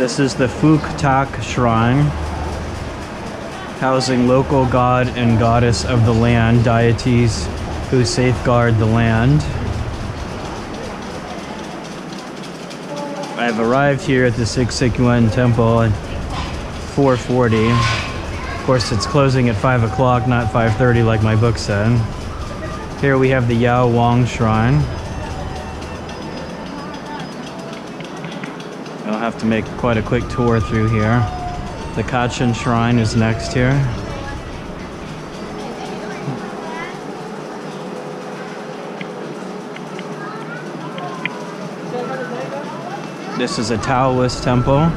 This is the Phuc Tak Shrine, housing local god and goddess of the land, deities who safeguard the land. I've arrived here at the Sik Sik Yuen temple at 4:40. Of course, it's closing at 5 o'clock, not 5:30 like my book said. Here we have the Yuen Wong shrine. I'll have to make quite a quick tour through here. The Kachin shrine is next here. This is a Taoist temple.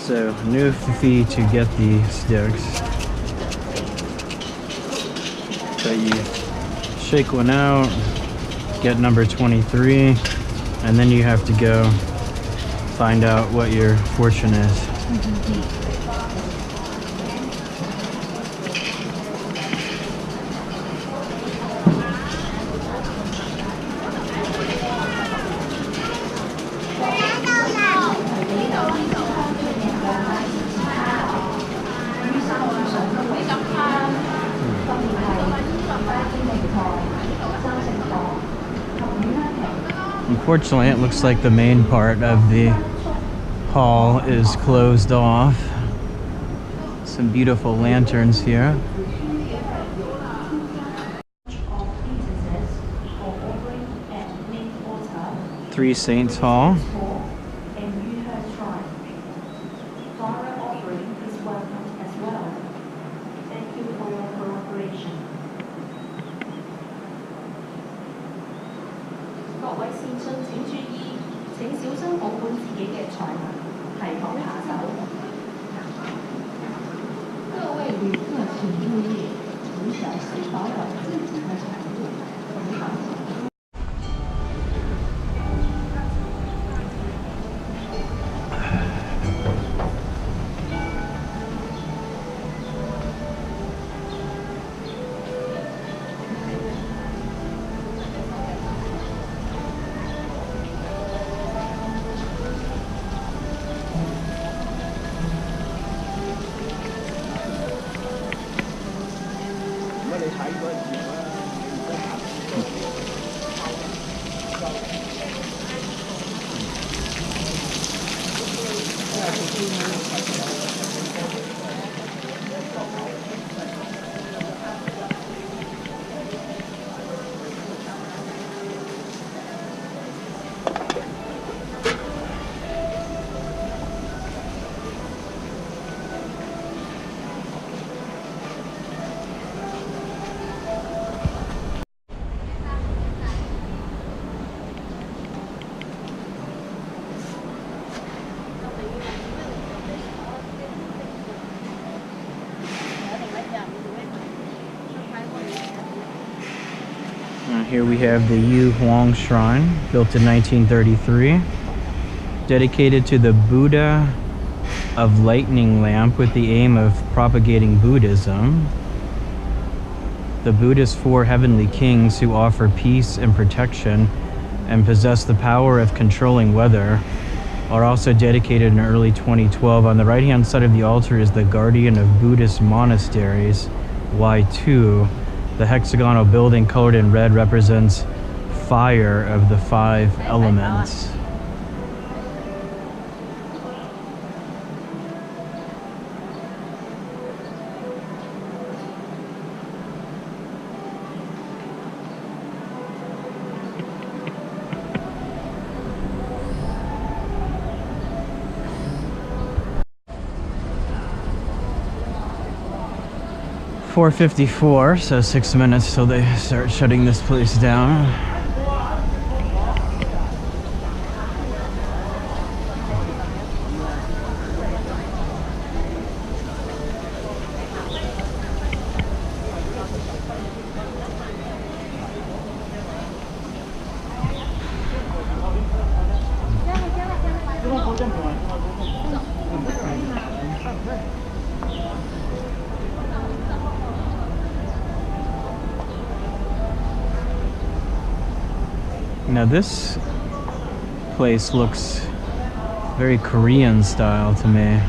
So, new fee to get the sticks. So you shake one out, get number 23, and then you have to go find out what your fortune is. Unfortunately, it looks like the main part of the hall is closed off. Some beautiful lanterns here. Three Saints Hall. Here we have the Yuen Wong Shrine, built in 1933, dedicated to the Buddha of Lightning Lamp with the aim of propagating Buddhism. The Buddha's four heavenly kings who offer peace and protection and possess the power of controlling weather are also dedicated in early 2012. On the right-hand side of the altar is the guardian of Buddhist monasteries, Y2. The hexagonal building colored in red represents fire of the five elements. .454, so 6 minutes till they start shutting this place down. Now this place looks very Korean style to me.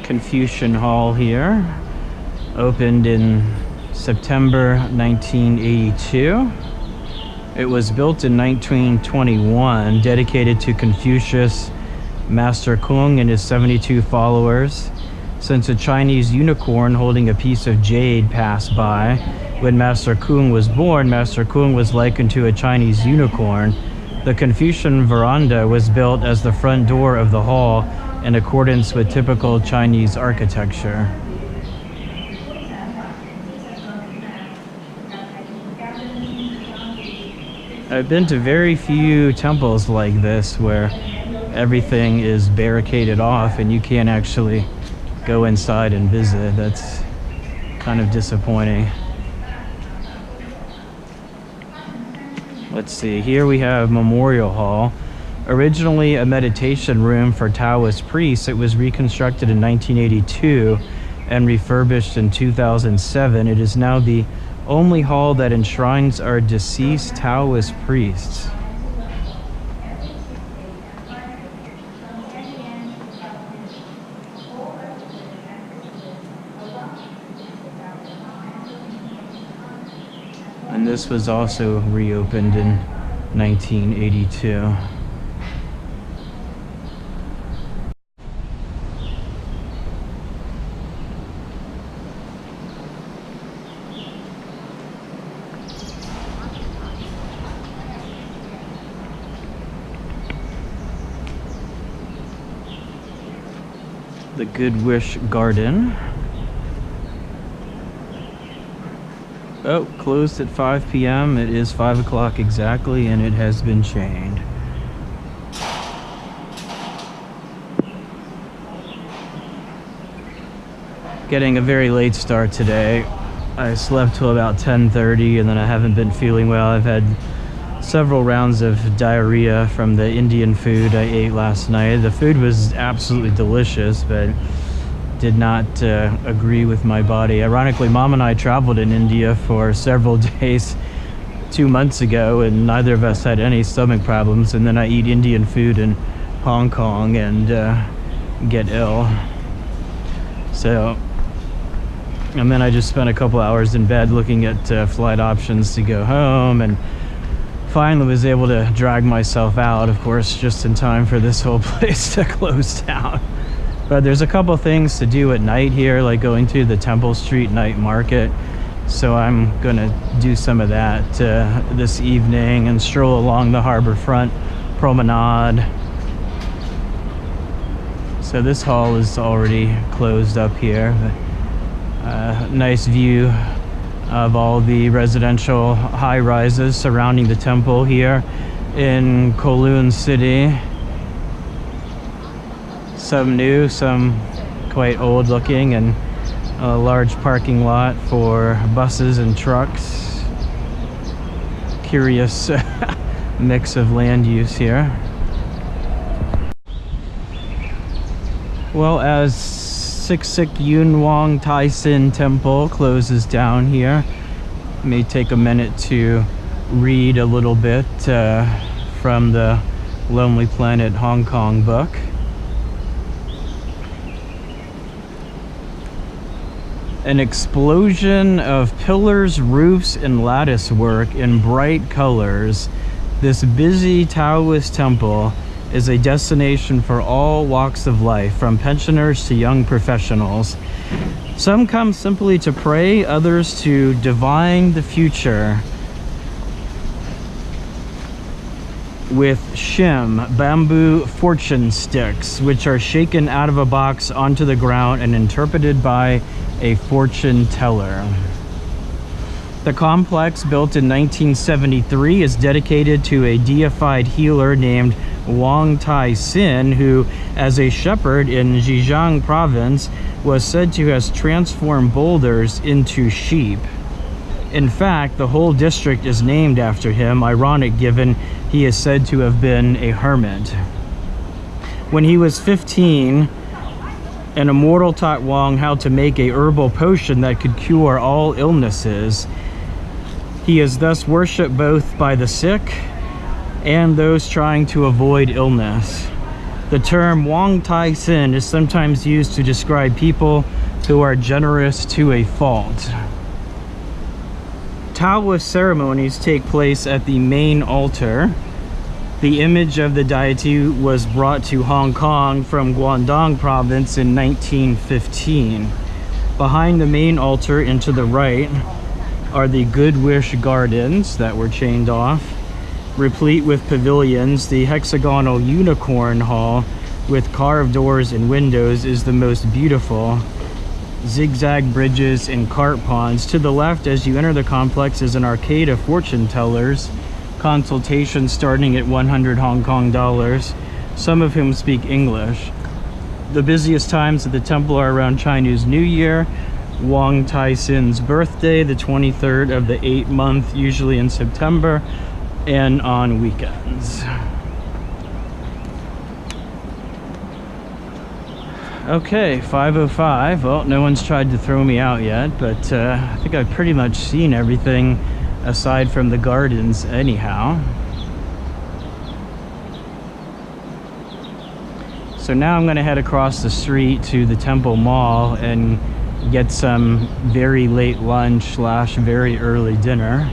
Confucian Hall here, opened in September 1982. It was built in 1921, dedicated to Confucius, Master Kung, and his 72 followers. Since a Chinese unicorn holding a piece of jade passed by when Master Kung was born, Master Kung was likened to a Chinese unicorn. The Confucian veranda was built as the front door of the hall in accordance with typical Chinese architecture. I've been to very few temples like this where everything is barricaded off and you can't actually go inside and visit. That's kind of disappointing. Let's see, here we have Memorial Hall. Originally a meditation room for Taoist priests, it was reconstructed in 1982 and refurbished in 2007. It is now the only hall that enshrines our deceased Taoist priests. And this was also reopened in 1982. The Good Wish Garden. Oh, closed at 5 p.m. It is 5 o'clock exactly, and it has been chained. Getting a very late start today. I slept till about 10:30, and then I haven't been feeling well. I've had several rounds of diarrhea from the Indian food I ate last night. The food was absolutely delicious, but did not agree with my body. Ironically, Mom and I traveled in India for several days 2 months ago, and neither of us had any stomach problems. And then I eat Indian food in Hong Kong and get ill. So, and then I just spent a couple hours in bed looking at flight options to go home, and finally was able to drag myself out, of course, just in time for this whole place to close down. But there's a couple things to do at night here, like going to the Temple Street night market. So I'm gonna do some of that this evening and stroll along the harborfront promenade. So this hall is already closed up here. Nice view of all the residential high-rises surrounding the temple here in Kowloon City. Some new, some quite old looking, and a large parking lot for buses and trucks. Curious mix of land use here. Well, as Sik Sik Yuen Wong Tai Sin Temple closes down here, may take a minute to read a little bit from the Lonely Planet Hong Kong book. An explosion of pillars, roofs, and lattice work in bright colors, this busy Taoist temple is a destination for all walks of life, from pensioners to young professionals. Some come simply to pray, others to divine the future with shim, bamboo fortune sticks, which are shaken out of a box onto the ground and interpreted by a fortune teller. The complex, built in 1973, is dedicated to a deified healer named Wong Tai Sin, who, as a shepherd in Zhejiang province, was said to have transformed boulders into sheep. In fact, the whole district is named after him, ironic given he is said to have been a hermit. When he was 15, an immortal taught Wong how to make a herbal potion that could cure all illnesses. He is thus worshipped both by the sick and those trying to avoid illness. The term Wong Tai Sin is sometimes used to describe people who are generous to a fault. Taoist ceremonies take place at the main altar. The image of the deity was brought to Hong Kong from Guangdong province in 1915. Behind the main altar and to the right are the Good Wish Gardens that were chained off, replete with pavilions. The hexagonal unicorn hall with carved doors and windows is the most beautiful. Zigzag bridges and cart ponds. To the left, as you enter the complex, is an arcade of fortune tellers. Consultations starting at 100 Hong Kong dollars, some of whom speak English. The busiest times at the temple are around Chinese New Year, Wong Tai Sin's birthday, the 23rd of the 8th month, usually in September, and on weekends. Okay, 5:05. Well, no one's tried to throw me out yet, but I think I've pretty much seen everything aside from the gardens anyhow. So now I'm going to head across the street to the Temple Mall and get some very late lunch / very early dinner.